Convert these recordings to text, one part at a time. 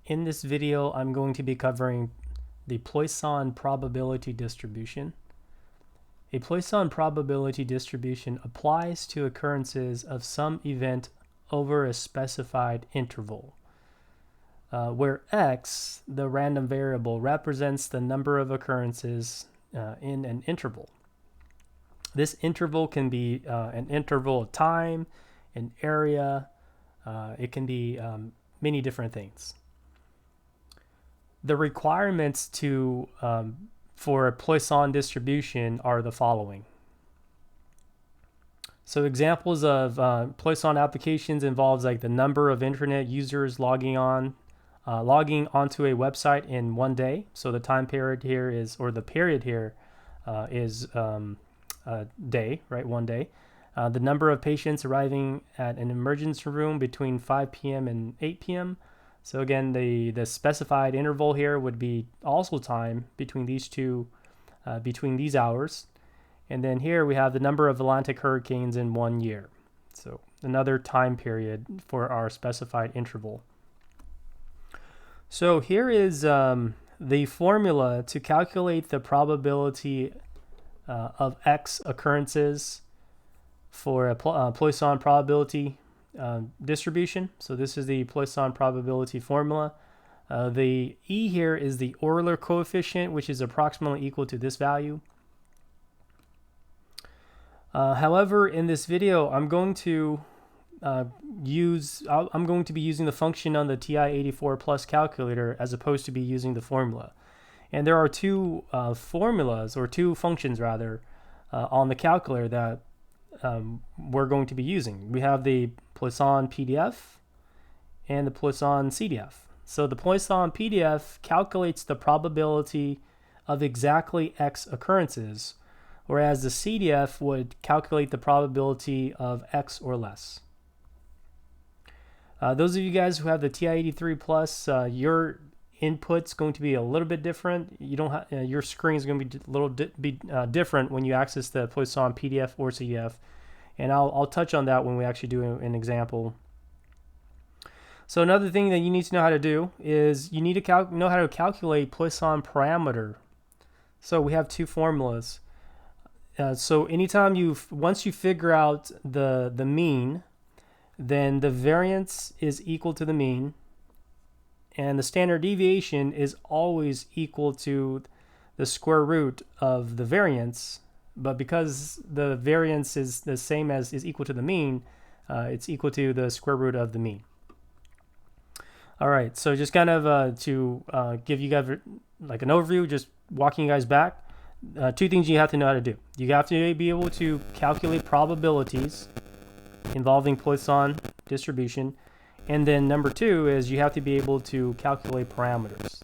In this video, I'm going to be covering the Poisson probability distribution. A Poisson probability distribution applies to occurrences of some event over a specified interval, where x, the random variable, represents the number of occurrences in an interval. This interval can be an interval of time, an area, it can be many different things. The requirements for a Poisson distribution are the following. So examples of Poisson applications involves like the number of internet users logging onto a website in one day. So the time period here is, or the period here is a day, right? One day. The number of patients arriving at an emergency room between 5 p.m. and 8 p.m. So again, the specified interval here would be also time between these two, between these hours. And then here we have the number of Atlantic hurricanes in 1 year. So another time period for our specified interval. So here is the formula to calculate the probability of X occurrences for a Poisson probability distribution. So this is the Poisson probability formula. The E here is the Euler coefficient, which is approximately equal to this value. However, in this video, I'm going to be using the function on the TI-84 Plus calculator as opposed to be using the formula. And there are two formulas, or two functions rather, on the calculator that we're going to be using. We have the Poisson PDF and the Poisson CDF. So the Poisson PDF calculates the probability of exactly X occurrences, whereas the CDF would calculate the probability of X or less. Those of you guys who have the TI-83 Plus, your input's going to be a little bit different. You don't have your screen is going to be a little different when you access the Poisson PDF or CDF, and I'll touch on that when we actually do an example. So another thing that you need to know how to do is you need to know how to calculate Poisson parameter. So we have two formulas. So anytime once you figure out the mean, then the variance is equal to the mean, and the standard deviation is always equal to the square root of the variance. But because the variance is the same as is equal to the mean, it's equal to the square root of the mean. All right, so just kind of to give you guys like an overview, just walking you guys back, two things you have to know how to do. You have to be able to calculate probabilities involving Poisson distribution. And then number two is you have to be able to calculate parameters.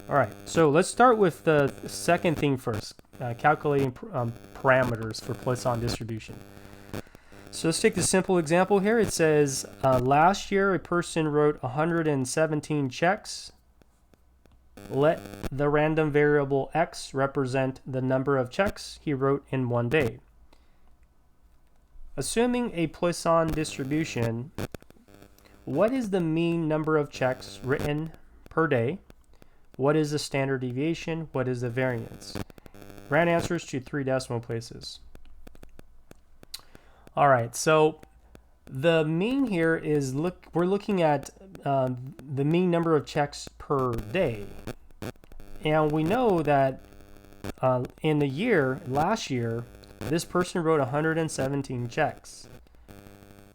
All right, so let's start with the second thing first, calculating parameters for Poisson distribution. So let's take the simple example here. It says last year a person wrote 117 checks. Let the random variable X represent the number of checks he wrote in 1 day. Assuming a Poisson distribution, what is the mean number of checks written per day? What is the standard deviation? What is the variance? Round answers to 3 decimal places. All right, so the mean here is we're looking at the mean number of checks per day. And we know that in the year, last year, this person wrote 117 checks.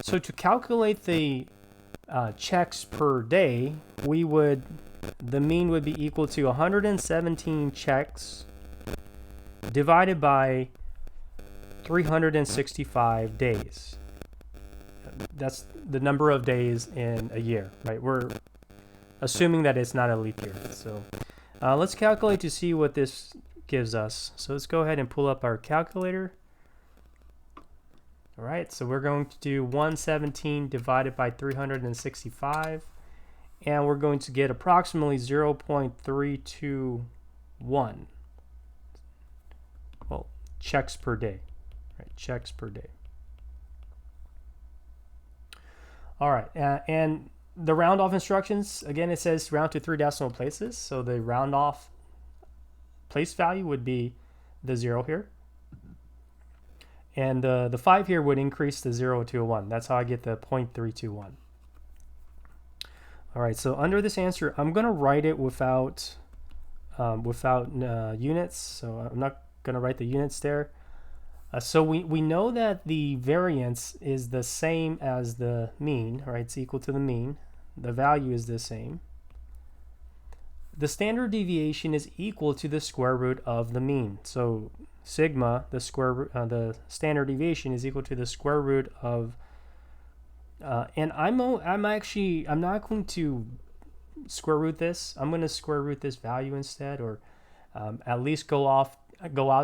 So to calculate the checks per day, the mean would be equal to 117 checks divided by 365 days. That's the number of days in a year, right? We're assuming that it's not a leap year. So let's calculate to see what this gives us. So let's go ahead and pull up our calculator. All right, so we're going to do 117 divided by 365, and we're going to get approximately 0.321. Well, checks per day, right? Checks per day. All right, and the round off instructions, again, it says round to 3 decimal places. So the round off place value would be the 0 here. And the 5 here would increase the 0 to a 1. That's how I get the 0.321. All right, so under this answer, I'm going to write it without units. So I'm not going to write the units there. So we know that the variance is the same as the mean, right? It's equal to the mean. The value is the same. The standard deviation is equal to the square root of the mean. So sigma, the standard deviation, is equal to the square root of. And I'm not going to square root this. I'm going to square root this value instead, or at least go out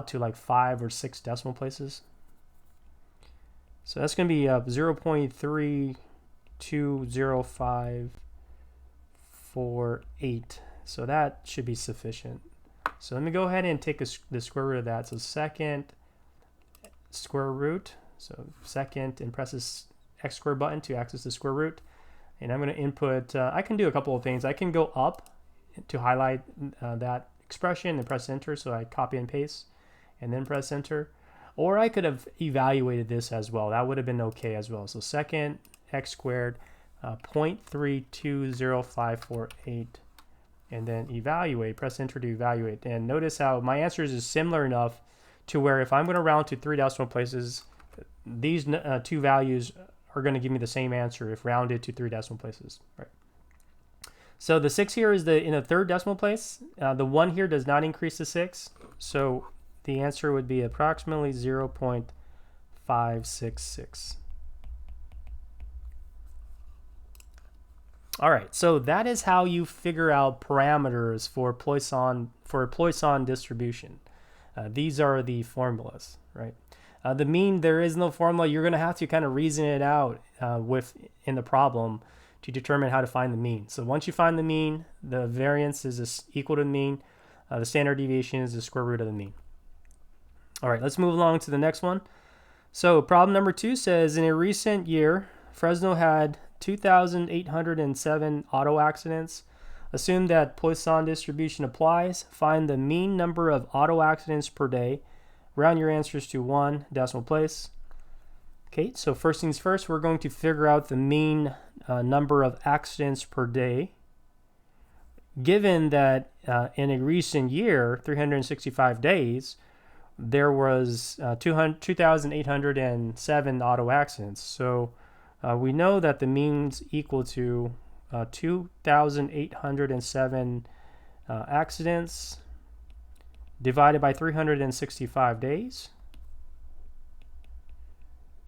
to like 5 or 6 decimal places. So that's going to be 0.320548. So that should be sufficient. So let me go ahead and take the square root of that. So second square root. So second, and press this x squared button to access the square root. And I'm going to input, I can do a couple of things. I can go up to highlight that expression and press enter. So I copy and paste and then press enter. Or I could have evaluated this as well. That would have been okay as well. So second x squared 0.320548. And then evaluate, press enter to evaluate. And notice how my answers is similar enough to where if I'm going to round to 3 decimal places, these two values are going to give me the same answer if rounded to 3 decimal places. Right. So the 6 here is in a 3rd decimal place. The 1 here does not increase to 6. So the answer would be approximately 0.566. All right, so that is how you figure out parameters for a Poisson distribution. These are the formulas, right? The mean, there is no formula. You're going to have to kind of reason it out in the problem to determine how to find the mean. So once you find the mean, the variance is equal to the mean. The standard deviation is the square root of the mean. All right, let's move along to the next one. So problem number 2 says, in a recent year, Fresno had 2,807 auto accidents. Assume that Poisson distribution applies. Find the mean number of auto accidents per day. Round your answers to 1 decimal place. Okay, so first things first, we're going to figure out the mean number of accidents per day. Given that in a recent year, 365 days, there was 2,807 auto accidents. So we know that the mean's equal to 2,807 accidents divided by 365 days.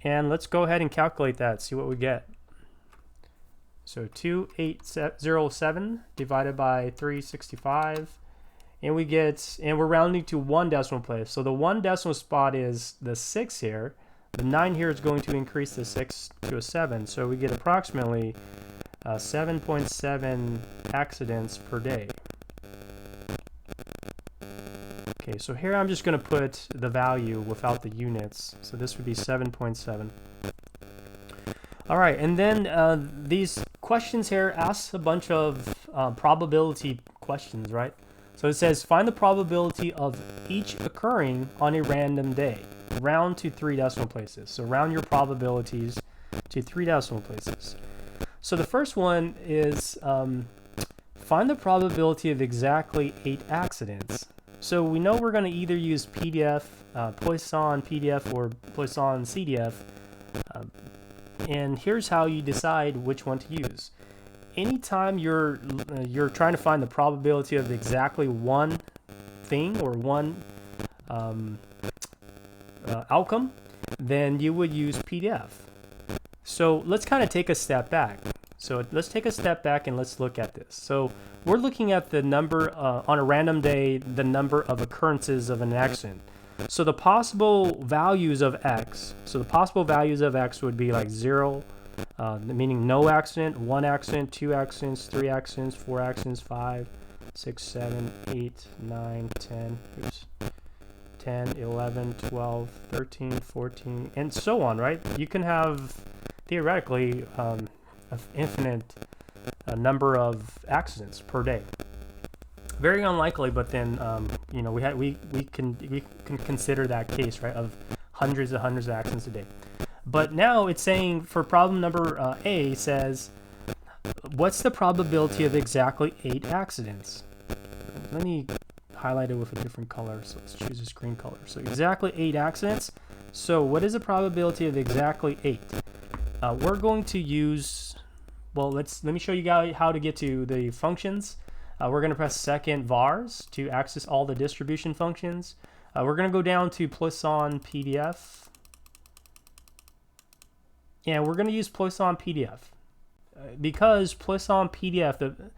And let's go ahead and calculate that, see what we get. So 2,807 divided by 365. And we're rounding to 1 decimal place. So the 1 decimal spot is the 6 here. The 9 here is going to increase the 6 to a 7. So we get approximately 7.7 accidents per day. Okay, so here I'm just going to put the value without the units. So this would be 7.7. All right, and then these questions here ask a bunch of probability questions, right? So it says, find the probability of each occurring on a random day. Round to 3 decimal places. So round your probabilities to 3 decimal places. So the first one is find the probability of exactly 8 accidents. So we know we're going to either use PDF, Poisson PDF, or Poisson CDF. And here's how you decide which one to use. Anytime you're trying to find the probability of exactly one thing or one outcome, then you would use PDF. So let's kind of take a step back. So let's take a step back and let's look at this. So we're looking at the number on a random day, the number of occurrences of an accident. So the possible values of X, would be like 0, meaning no accident, 1 accident, 2 accidents, 3 accidents, 4 accidents, 5, 6, 7, 8, 9, 10, 10, 11, 12, 13, 14, and so on, right? You can have, theoretically, infinite number of accidents per day. Very unlikely, but then you know, we can consider that case, right, of hundreds and hundreds of accidents a day. But now it's saying for problem number A says, what's the probability of exactly 8 accidents? Let me highlight it with a different color. So let's choose a green color. So exactly 8 accidents. So what is the probability of exactly 8? We're going to use, well, let me show you guys how to get to the functions. We're going to press second vars to access all the distribution functions. We're going to go down to Poisson PDF. And we're going to use Poisson PDF. Because Poisson PDF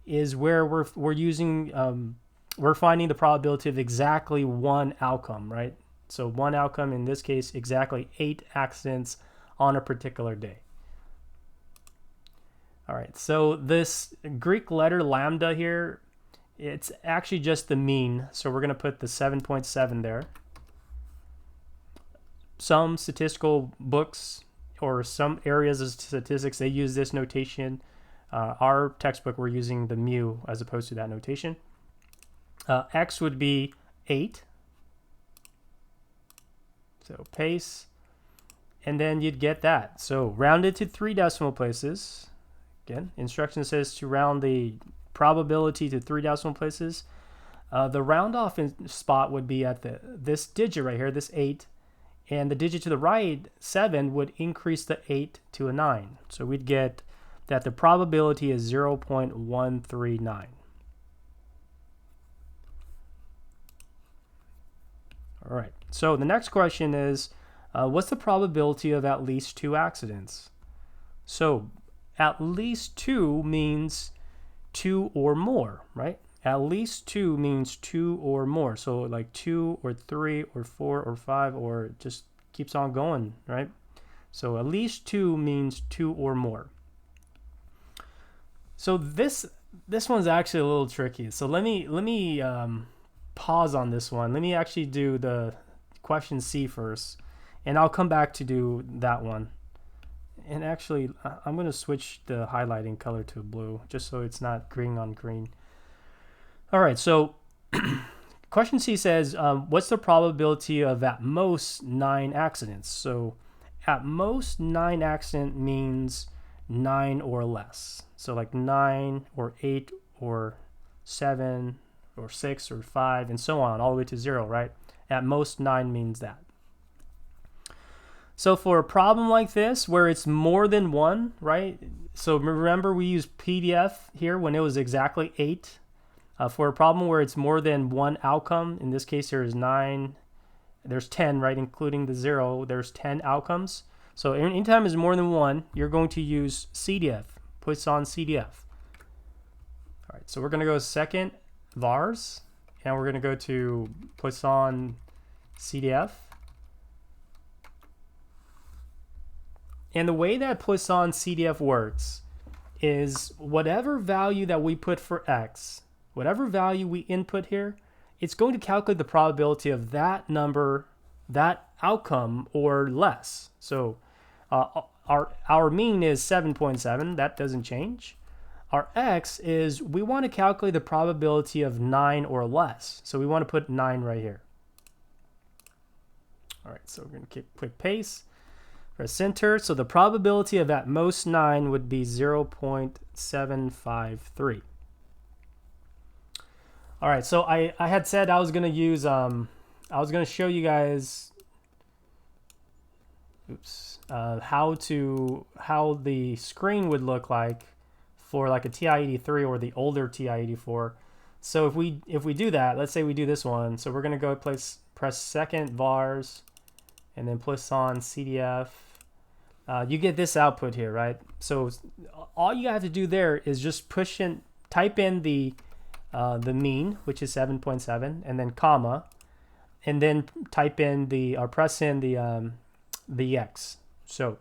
is where we're using, we're finding the probability of exactly one outcome, right? So one outcome, in this case, exactly 8 accidents on a particular day. All right, so this Greek letter lambda here, it's actually just the mean. So we're going to put the 7.7 there. Some statistical books or some areas of statistics, they use this notation. Our textbook, we're using the mu as opposed to that notation. X would be 8. So pace. And then you'd get that. So round it to 3 decimal places. Again, instruction says to round the probability to 3 decimal places. The round off spot would be at this digit right here, this 8. And the digit to the right, 7, would increase the 8 to a 9. So we'd get that the probability is 0.139. All right, so the next question is, what's the probability of at least 2 accidents? So at least 2 means 2 or more, right? At least 2 means 2 or more. So like 2 or 3 or 4 or 5, or it just keeps on going, right? So at least 2 means 2 or more. So this one's actually a little tricky. So let me pause on this one. Let me actually do the question C first, and I'll come back to do that one. And actually, I'm going to switch the highlighting color to blue, just so it's not green on green. All right, so question C says, what's the probability of at most 9 accidents? So at most 9 accident means 9 or less. So like 9 or 8 or 7 or 6 or 5 and so on, all the way to 0, right? At most 9 means that. So for a problem like this, where it's more than 1, right? So remember, we used PDF here when it was exactly 8. For a problem where it's more than 1 outcome, in this case there is 9, there's 10, right? Including the 0, there's 10 outcomes. So anytime it's more than 1, you're going to use CDF, Poisson CDF. All right, so we're going to go second vars, and we're going to go to Poisson CDF. And the way that Poisson CDF works is whatever value that we put for x, whatever value we input here, it's going to calculate the probability of that number, that outcome, or less. So our mean is 7.7. That doesn't change. Our x is, we want to calculate the probability of 9 or less. So we want to put 9 right here. All right, so we're going to click paste. Press enter. So the probability of at most 9 would be 0.753. All right, so I had said I was going to use, I was going to show you guys, how the screen would look like for like a TI-83 or the older TI-84. So if we do that, let's say we do this one. So we're going to go press second vars, and then Poisson CDF. You get this output here, right? So all you have to do there is just type in the mean, which is 7.7, and then comma, and then type in or press in the x. So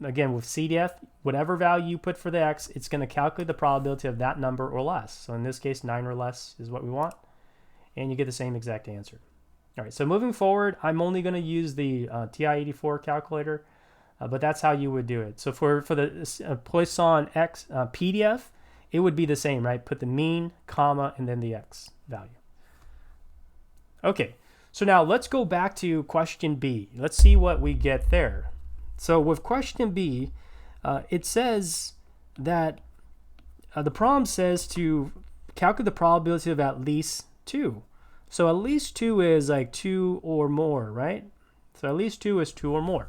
again with CDF, whatever value you put for the x, it's going to calculate the probability of that number or less. So in this case, 9 or less is what we want, and you get the same exact answer. All right, so moving forward, I'm only going to use the TI-84 calculator. but that's how you would do it. So for the Poisson X PDF, it would be the same, right? Put the mean, comma, and then the X value. Okay, so now let's go back to question B. Let's see what we get there. So with question B, it says that the problem says to calculate the probability of at least 2. So at least 2 is like 2 or more, right? So at least 2 is 2 or more.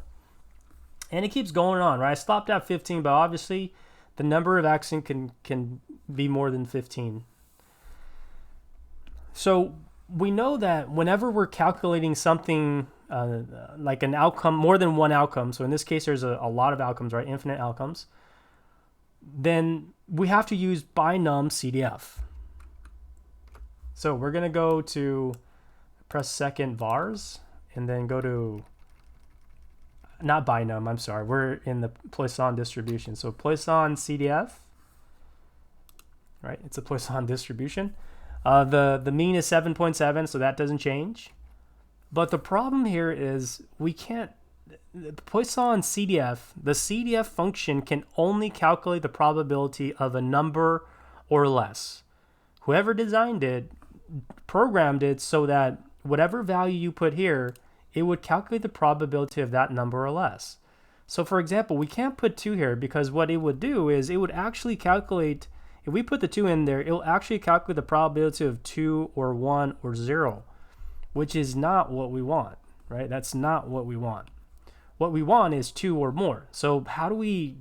And it keeps going on, right? I stopped at 15, but obviously the number of x can be more than 15. So we know that whenever we're calculating something like an outcome, more than one outcome, so in this case there's a lot of outcomes, right? Infinite outcomes, then we have to use Binomial CDF. So we're going to go to press second vars and then go to, not Binomial, I'm sorry, we're in the Poisson distribution. So Poisson CDF, right? It's a Poisson distribution. The mean is 7.7, so that doesn't change. But the problem here is we can't, the Poisson CDF, the CDF function can only calculate the probability of a number or less. Whoever designed it programmed it so that whatever value you put here, it would calculate the probability of that number or less. So for example, we can't put 2 here because what it would do is it would actually calculate, if we put the 2 in there, it will actually calculate the probability of 2 or 1 or 0, which is not what we want, right? That's not what we want. What we want is 2 or more. So how do we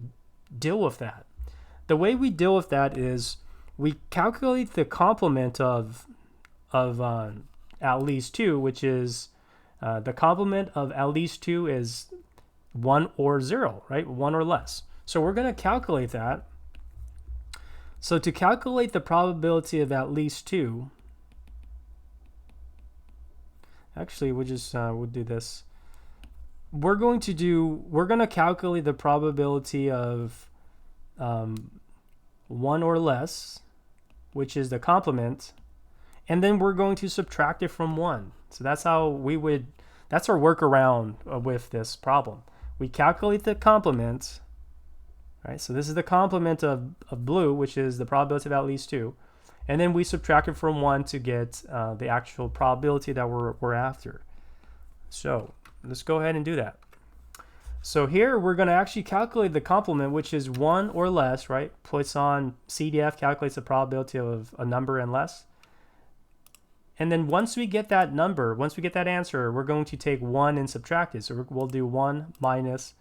deal with that? The way we deal with that is we calculate the complement of at least 2, which is the complement of at least 2 is 1 or 0, right? 1 or less. So we're going to calculate that. So to calculate the probability of at least 2, actually we'll do this. We're going to calculate the probability of 1 or less, which is the complement, and then we're going to subtract it from 1. So that's how that's our workaround with this problem. We calculate the complement, right? So this is the complement of blue, which is the probability of at least 2. And then we subtract it from 1 to get the actual probability that we're after. So let's go ahead and do that. So here we're going to actually calculate the complement, which is 1 or less, right? Poisson CDF calculates the probability of a number and less. And then once we get that number, once we get that answer, we're going to take 1 and subtract it. So we'll do 1 minus,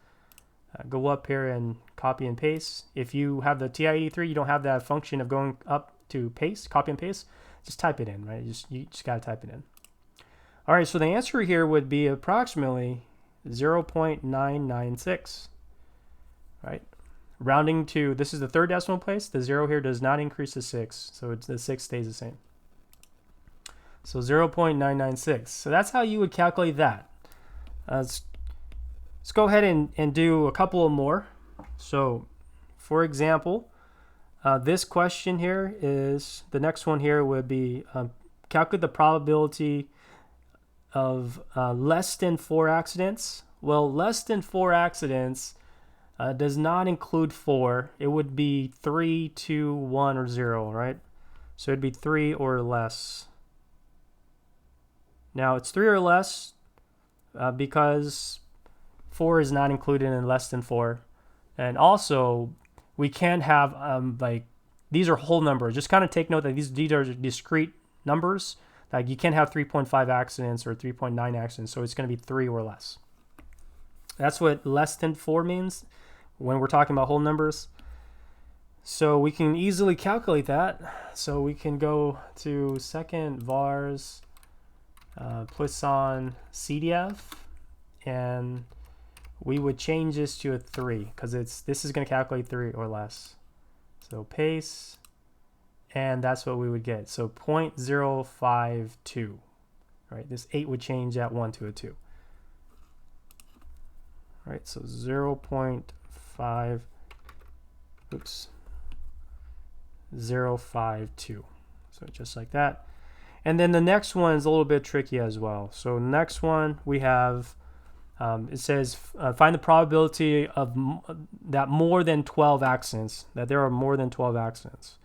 go up here and copy and paste. If you have the TI-83, you don't have that function of going up to paste, copy and paste, just type it in, right? You just got to type it in. All right, so the answer here would be approximately 0.996, right? Rounding to, this is the third decimal place. The 0 here does not increase to 6, so the 6 stays the same. So 0.996. So that's how you would calculate that. Let's go ahead and do a couple of more. So, for example, this question here is, the next one here would be calculate the probability of less than 4 accidents. Well, less than 4 accidents does not include 4. It would be 3, 2, 1, or 0, right? So it'd be 3 or less. Now it's 3 or less because 4 is not included in less than 4. And also, we can't have, like, these are whole numbers. Just kind of take note that these are discrete numbers. Like, you can't have 3.5 accidents or 3.9 accidents, so it's going to be 3 or less. That's what less than 4 means when we're talking about whole numbers. So we can easily calculate that. So we can go to second vars Poisson CDF, and we would change this to a 3 because this is going to calculate 3 or less. So paste, and that's what we would get. So 0.052, right? This 8 would change that 1 to a 2. All right, so 0.5, oops, 0.052. So just like that. And then the next one is a little bit tricky as well. So next one we have It says find the probability of that more than 12 accidents, that there are more than 12 accidents.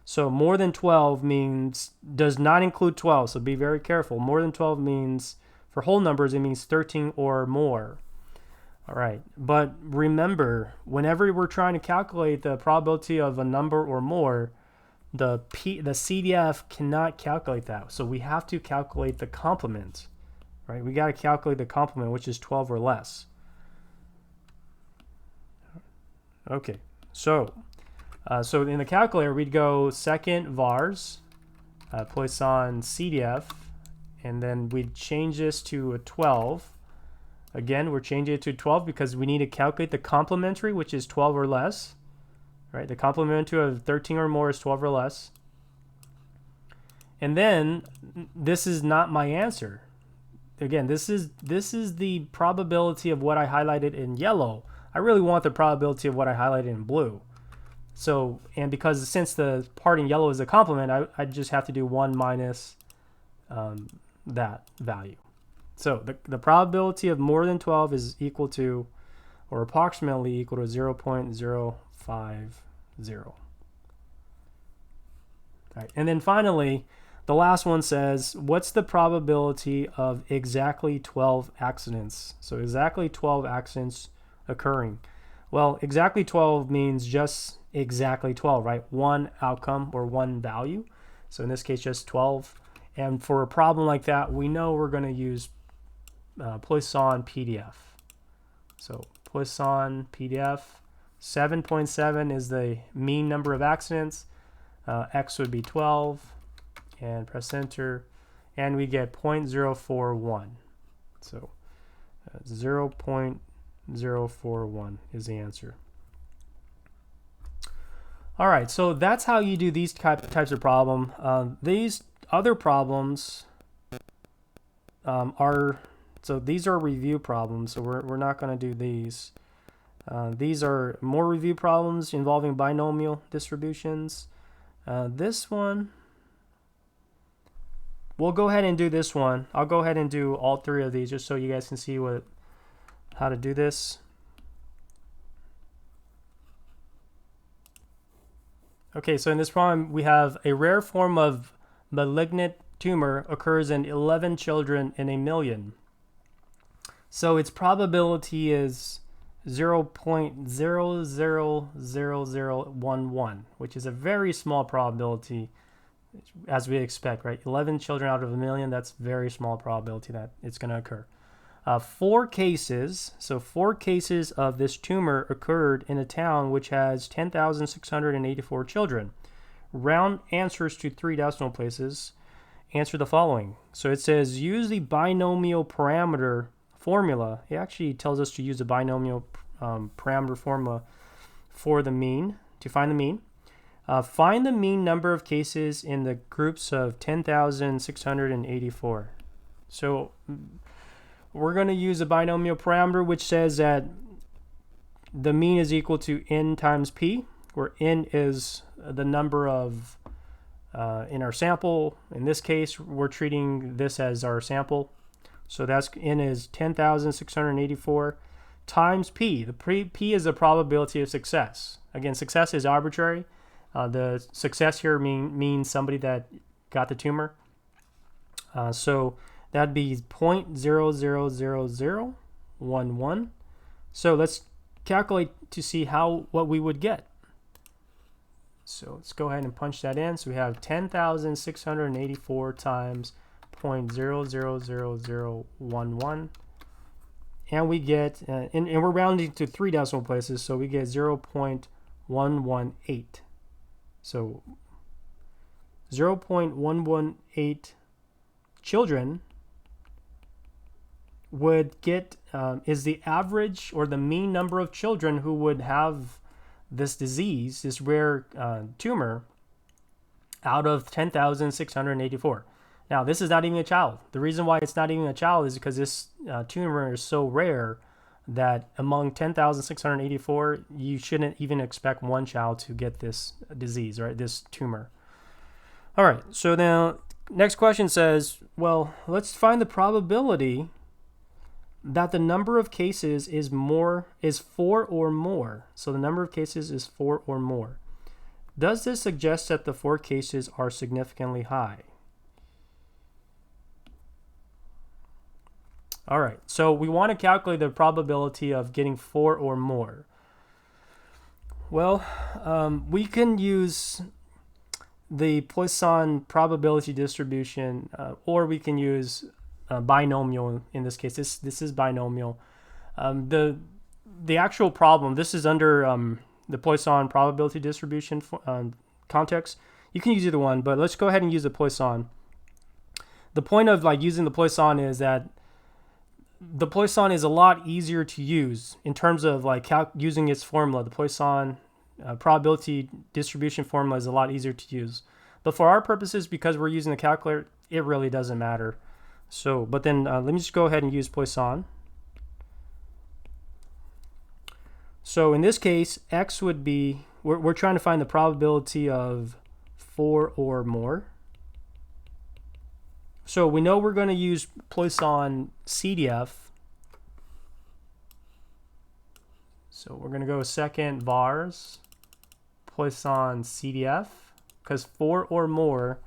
So more than 12 means, does not include 12, so be very careful. More than 12 means, for whole numbers, it means 13 or more. All right, but remember, whenever we're trying to calculate the probability of a number or more, the CDF cannot calculate that. So we have to calculate the complement, right? We got to calculate the complement, which is 12 or less. Okay, so in the calculator, we'd go second vars, Poisson CDF, and then we'd change this to a 12. Again, we're changing it to 12 because we need to calculate the complementary, which is 12 or less. Right? The complementary of 13 or more is 12 or less. And then this is not my answer. Again, this is the probability of what I highlighted in yellow. I really want the probability of what I highlighted in blue. So, and because since the part in yellow is a complement, I just have to do 1 minus that value. So the probability of more than 12 is equal to, or approximately equal to 0.050. All right. And then finally, the last one says, what's the probability of exactly 12 accidents? So exactly 12 accidents occurring. Well, exactly 12 means just exactly 12, right? One outcome or one value. So in this case, just 12. And for a problem like that, we know we're going to use Poisson PDF. So Poisson PDF, 7.7 is the mean number of accidents. X would be 12, and press enter, and we get 0.041. So 0.041 is the answer. All right, so that's how you do these types of problem. These other problems so these are review problems, so we're not going to do these. These are more review problems involving binomial distributions. This one, we'll go ahead and do this one. I'll go ahead and do all three of these just so you guys can see how to do this. Okay, so in this problem, we have a rare form of malignant tumor occurs in 11 children in a million. So its probability is 0.00011, which is a very small probability, as we expect, right? 11 children out of a million, that's very small probability that it's going to occur. 4 cases of this tumor occurred in a town which has 10,684 children. Round answers to 3 decimal places. Answer the following. So it says use the binomial parameter formula. It actually tells us to use the binomial parameter formula for the mean, to find the mean. Find the mean number of cases in the groups of 10,684. So we're going to use a binomial parameter which says that the mean is equal to n times p, where n is the number of in our sample. In this case, we're treating this as our sample. So that's n is 10,684 times p. The p is the probability of success. Again, success is arbitrary. The success here means somebody that got the tumor. So that'd be 0.00011. So let's calculate to see what we would get. So let's go ahead and punch that in. So we have 10,684 times 0.00011, and we get, and we're rounding to 3 decimal places, so we get 0.118. So 0.118 children would get, is the average or the mean number of children who would have this disease, this rare tumor, out of 10,684. Now, this is not even a child. The reason why it's not even a child is because this tumor is so rare that among 10,684, you shouldn't even expect one child to get this disease, right? This tumor. All right, so now next question says, well, let's find the probability that the number of cases is 4 or more. So the number of cases is 4 or more. Does this suggest that the 4 cases are significantly high? All right, so we want to calculate the probability of getting 4 or more. Well, we can use the Poisson probability distribution, or we can use binomial in this case. This is binomial. The actual problem, this is under the Poisson probability distribution context. You can use either one, but let's go ahead and use the Poisson. The point of using the Poisson is that the Poisson is a lot easier to use in terms of using its formula. The Poisson probability distribution formula is a lot easier to use. But for our purposes, because we're using the calculator, it really doesn't matter. So, but then let me just go ahead and use Poisson. So in this case, X would be, we're trying to find the probability of 4 or more. So we know we're going to use Poisson CDF. So we're going to go second vars, Poisson CDF, because 4 or more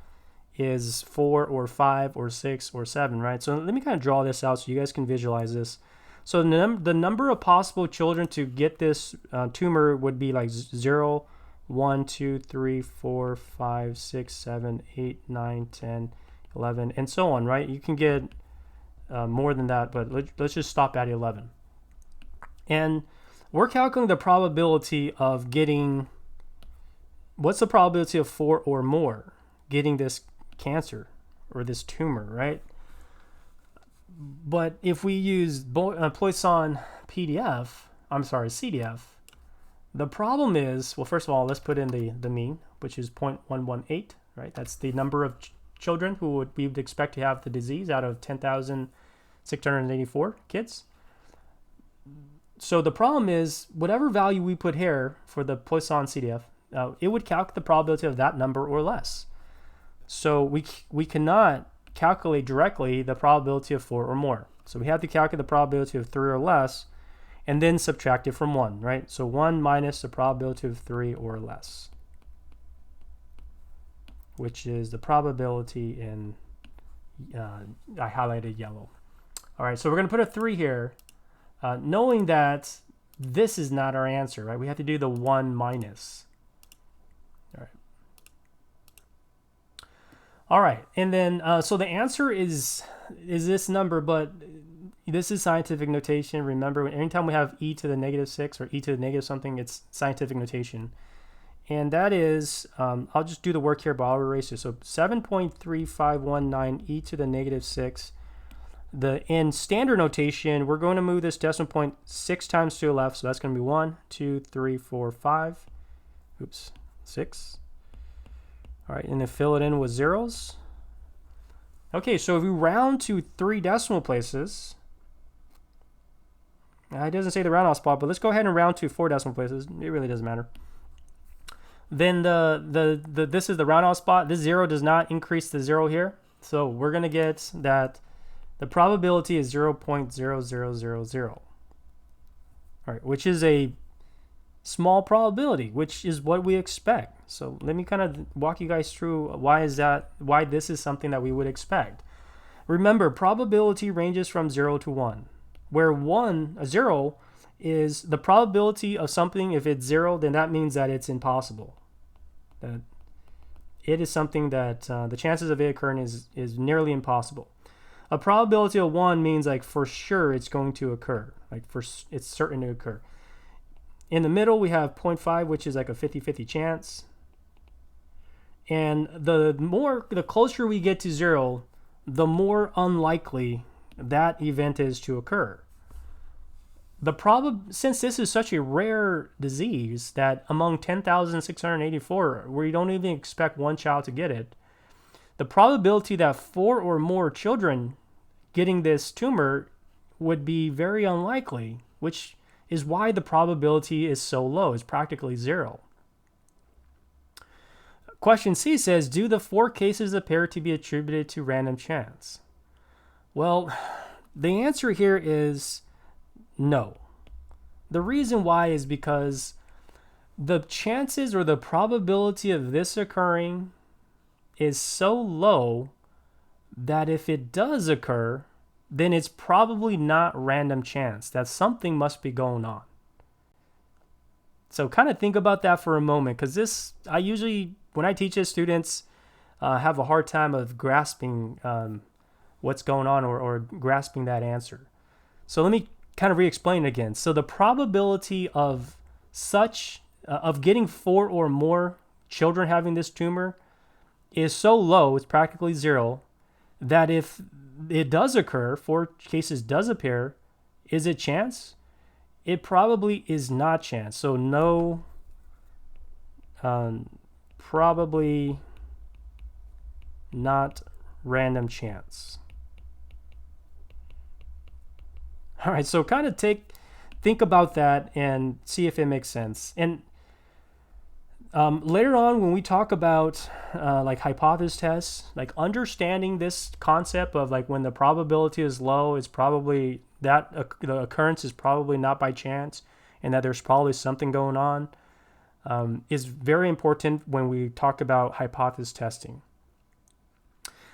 is 4 or 5 or 6 or 7, right? So let me kind of draw this out so you guys can visualize this. So the number of possible children to get this tumor would be 0, 1, 2, 3, 4, 5, 6, 7, 8, 9, 10, 11, and so on, right? You can get more than that, but let's just stop at 11. And we're calculating the probability of getting, what's the probability of 4 or more getting this cancer or this tumor, right? But if we use Poisson CDF, the problem is, well, first of all, let's put in the mean, which is 0.118, right? That's the number of children who we would expect to have the disease out of 10,684 kids. So the problem is, whatever value we put here for the Poisson CDF, it would calculate the probability of that number or less. So we cannot calculate directly the probability of 4 or more. So we have to calculate the probability of 3 or less and then subtract it from 1, right? So 1 minus the probability of 3 or less, which is the probability in, I highlighted yellow. All right, so we're going to put a 3 here, knowing that this is not our answer, right? We have to do the 1 minus. All right, and then so the answer is this number, but this is scientific notation. Remember, anytime we have e to the negative 6 or e to the negative something, it's scientific notation. And that is, I'll just do the work here, but I'll erase it. So 7.3519 e to the negative 6. In standard notation, we're going to move this decimal point 6 times to the left. So that's going to be 1, 2, 3, 4, 5. Oops, 6. All right, and then fill it in with zeros. Okay, so if we round to 3 decimal places, it doesn't say the round off spot, but let's go ahead and round to 4 decimal places. It really doesn't matter. Then this is the round off spot. This 0 does not increase the 0 here. So we're going to get that the probability is 0.0000. All right, which is a small probability, which is what we expect. So let me kind of walk you guys through why this is something that we would expect. Remember, probability ranges from 0 to 1, where 0 is the probability of something. If it's 0, then that means that it's impossible. That it is something that the chances of it occurring is nearly impossible. A probability of 1 means for sure it's going to occur, it's certain to occur. In the middle, we have 0.5, which is a 50-50 chance. And the closer we get to 0, the more unlikely that event is to occur. Since this is such a rare disease that among 10,684, where you don't even expect one child to get it, the probability that 4 or more children getting this tumor would be very unlikely, which is why the probability is so low. It's practically 0. Question C says, do the 4 cases appear to be attributed to random chance? Well, The answer here is no. The reason why is because the chances or the probability of this occurring is so low that if it does occur, then it's probably not random chance. That something must be going on. So kind of think about that for a moment, because this, I usually, when I teach it, students have a hard time of grasping what's going on or grasping that answer. So let me kind of re-explain it again. So the probability of of getting 4 or more children having this tumor is so low, it's practically zero, that if it does occur, 4 cases does appear, is it chance? It probably is not chance. So no, probably not random chance. All right, so kind of think about that and see if it makes sense. And later on, when we talk about like hypothesis tests, like understanding this concept of like when the probability is low, it's probably that the occurrence is probably not by chance, and that there's probably something going on, is very important when we talk about hypothesis testing.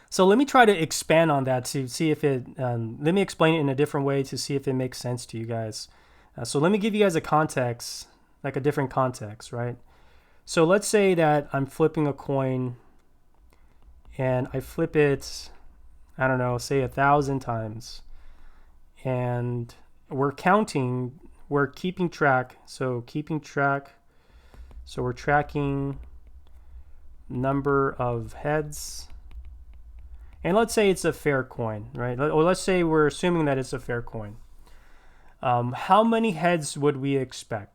So let me try to expand on that to see if it, let me explain it in a different way to see if it makes sense to you guys. So let me give you guys a context, like a different context, right? So let's say that I'm flipping a coin and I flip it, I don't know, say 1,000 times. And we're counting, we're keeping track. So we're tracking number of heads. And let's say it's a fair coin, right? Or let's say we're assuming that it's a fair coin. How many heads would we expect?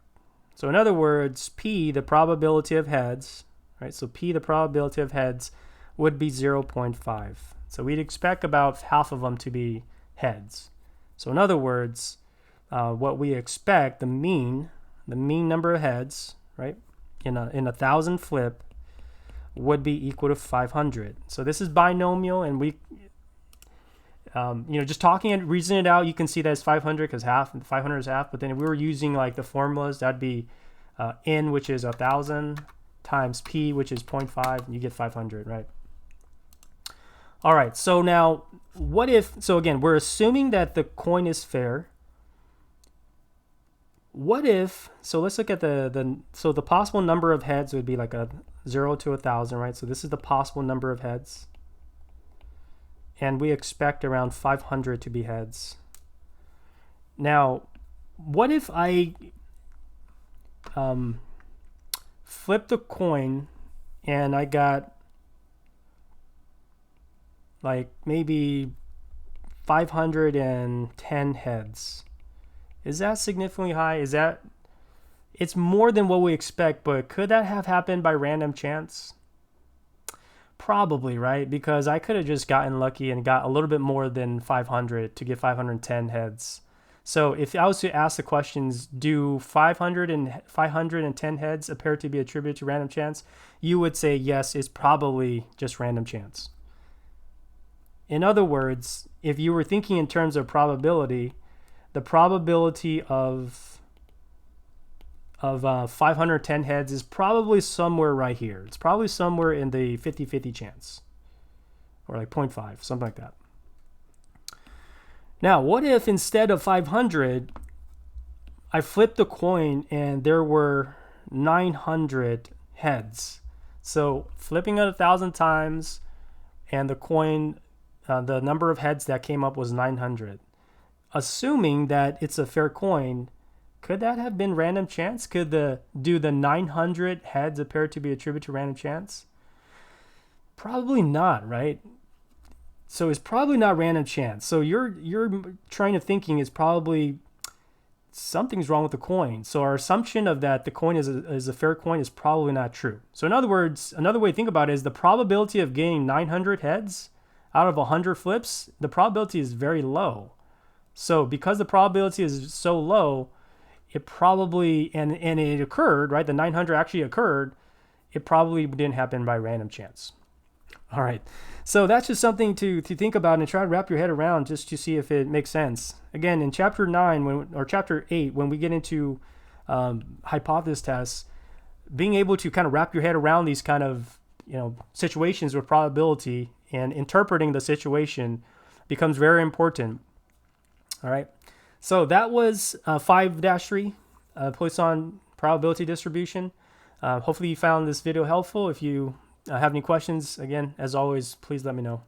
So in other words, P, the probability of heads, right? So P, the probability of heads, would be 0.5. So we'd expect about half of them to be heads. So in other words, what we expect, the mean number of heads, right, in a 1,000 flip would be equal to 500. So this is binomial, and we, just talking and reasoning it out, you can see that it's 500 because 500 is half. But then if we were using like the formulas, that'd be N, which is 1,000, times P, which is 0.5, and you get 500, right? All right, so now what if, so again, we're assuming that the coin is fair. What if, so let's look at so the possible number of heads would be like a 0 to 1,000, right? So this is the possible number of heads. And we expect around 500 to be heads. Now, what if I flip the coin and I got like maybe 510 heads? Is that significantly high? It's more than what we expect, but could that have happened by random chance? Probably, right? Because I could have just gotten lucky and got a little bit more than 500 to get 510 heads. So if I was to ask the questions, do 510 heads appear to be attributed to random chance? You would say yes, it's probably just random chance. In other words, if you were thinking in terms of probability, the probability of 510 heads is probably somewhere right here. It's probably somewhere in the 50-50 chance, or like 0.5, something like that. Now, what if instead of 500, I flipped the coin and there were 900 heads? So flipping it 1,000 times, and the coin, the number of heads that came up was 900. Assuming that it's a fair coin, could that have been random chance? Do the 900 heads appear to be attributed to random chance? Probably not, right? So it's probably not random chance. So you're trying to thinking is probably something's wrong with the coin. So our assumption of that the coin is a fair coin is probably not true. So in other words, another way to think about it is the probability of getting 900 heads out of 100 flips, the probability is very low. So because the probability is so low, it probably, and it occurred, right? The 900 actually occurred. It probably didn't happen by random chance. All right. So that's just something to think about and try to wrap your head around just to see if it makes sense. Again, in chapter 9 or chapter 8, when we get into hypothesis tests, being able to kind of wrap your head around these kind of situations with probability and interpreting the situation becomes very important. All right. So that was 5-3 Poisson probability distribution. Hopefully you found this video helpful. If you have any questions, again, as always, please let me know.